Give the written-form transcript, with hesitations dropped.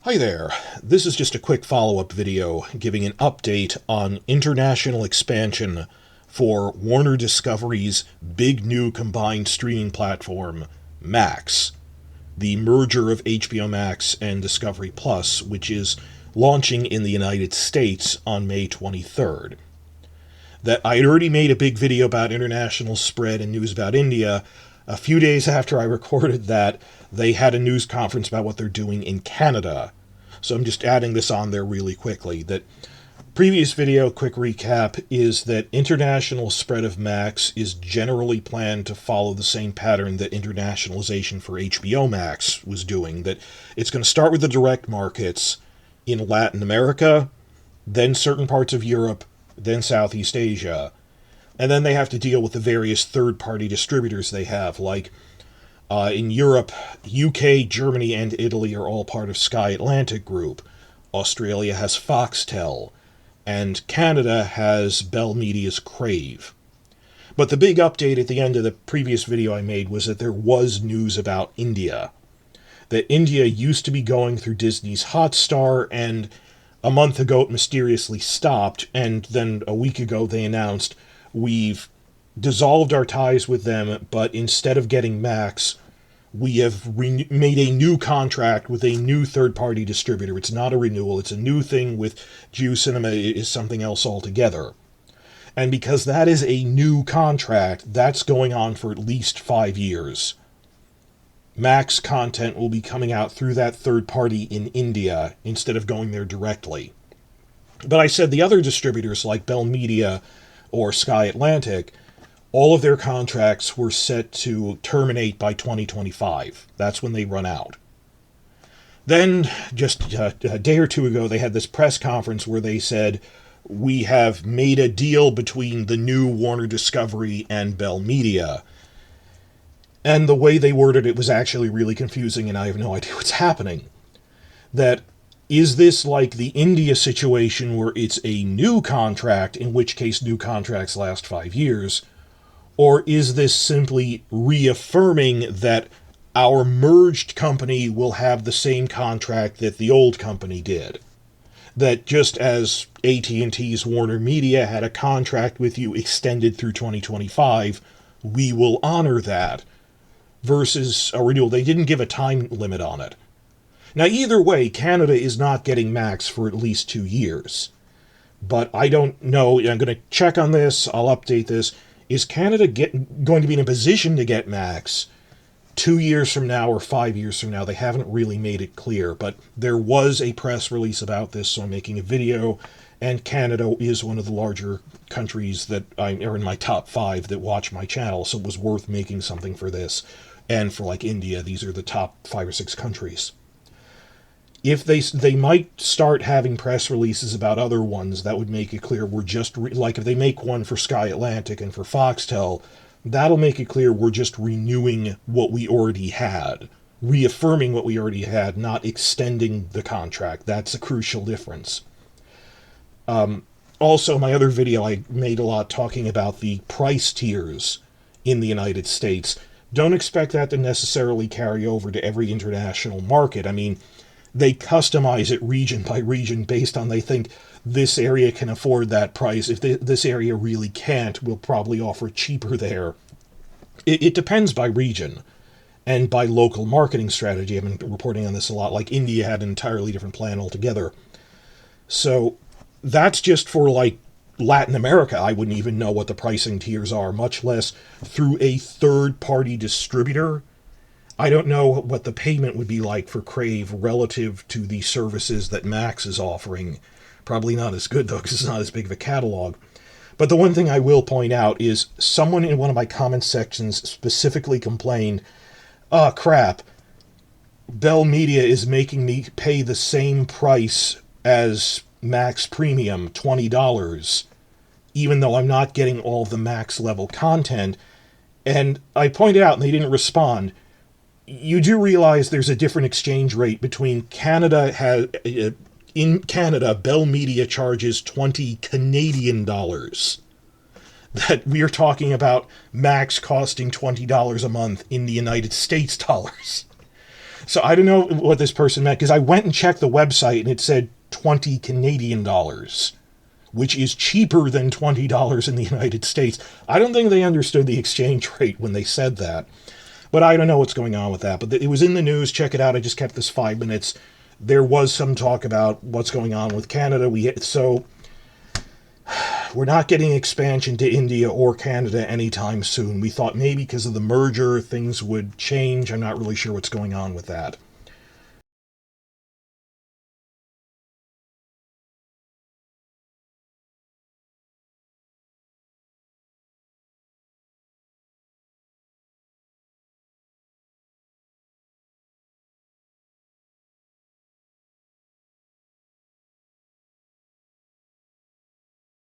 Hi there. This is just a quick follow-up video giving an update on international expansion for Warner Discovery's big new combined streaming platform, Max, the merger of HBO Max and Discovery Plus, which is launching in the United States on May 23rd. That I had already made a big video about international spread and news about India. A few days after I recorded that, they had a news conference about what they're doing in Canada. So I'm just adding this on there really quickly. That previous video, quick recap, is that international spread of Max is generally planned to follow the same pattern that internationalization for HBO Max was doing. That it's going to start with the direct markets in Latin America, then certain parts of Europe, then Southeast Asia. And then they have to deal with the various third-party distributors they have, like in Europe, UK, Germany, and Italy are all part of Sky Atlantic Group. Australia has Foxtel, and Canada has Bell Media's Crave. But the big update at the end of the previous video I made was that there was news about India. That India used to be going through Disney's Hotstar, and a month ago it mysteriously stopped, and then a week ago they announced, we've dissolved our ties with them, but instead of getting Max, we have made a new contract with a new third-party distributor. It's not a renewal, it's a new thing with Jio Cinema. It is something else altogether. And because that is a new contract, that's going on for at least 5 years. Max content will be coming out through that third party in India instead of going there directly. But I said the other distributors like Bell Media or Sky Atlantic, all of their contracts were set to terminate by 2025. That's when they run out. Then, just a day or two ago, they had this press conference where they said, we have made a deal between the new Warner Discovery and Bell Media. And the way they worded it was actually really confusing, and I have no idea what's happening. That, is this like the India situation where it's a new contract, in which case new contracts last 5 years, or is this simply reaffirming that our merged company will have the same contract that the old company did? That just as AT&T's Warner Media had a contract with you extended through 2025, we will honor that, versus a renewal. They didn't give a time limit on it. Now, either way, Canada is not getting Max for at least 2 years. But I don't know. I'm going to check on this. I'll update this. Is Canada going to be in a position to get Max 2 years from now or 5 years from now? They haven't really made it clear, but there was a press release about this, so I'm making a video, and Canada is one of the larger countries that are in my top 5 that watch my channel, so it was worth making something for this. And for like India, these are the top 5 or 6 countries. If they might start having press releases about other ones, that would make it clear we're just, like if they make one for Sky Atlantic and for Foxtel, that'll make it clear we're just renewing what we already had, reaffirming what we already had, not extending the contract. That's a crucial difference. Also, my other video, I made a lot talking about the price tiers in the United States. Don't expect that to necessarily carry over to every international market. I mean, they customize it region by region based on they think this area can afford that price. If this area really can't, we'll probably offer cheaper there. It depends by region and by local marketing strategy. I've been reporting on this a lot. Like India had an entirely different plan altogether. So that's just for like Latin America. I wouldn't even know what the pricing tiers are, much less through a third-party distributor. I don't know what the payment would be like for Crave relative to the services that Max is offering. Probably not as good, though, because it's not as big of a catalog. But the one thing I will point out is someone in one of my comment sections specifically complained, oh, crap, Bell Media is making me pay the same price as Max Premium, $20, even though I'm not getting all the Max-level content. And I pointed out, and they didn't respond, you do realize there's a different exchange rate between Canada. In Canada, Bell Media charges 20 Canadian dollars. That we are talking about Max costing $20 a month in the United States dollars. So I don't know what this person meant, because I went and checked the website and it said 20 Canadian dollars, which is cheaper than $20 in the United States. I don't think they understood the exchange rate when they said that. But I don't know what's going on with that. But it was in the news. Check it out. I just kept this 5 minutes. There was some talk about what's going on with Canada. So we're not getting expansion to India or Canada anytime soon. We thought maybe because of the merger things would change. I'm not really sure what's going on with that.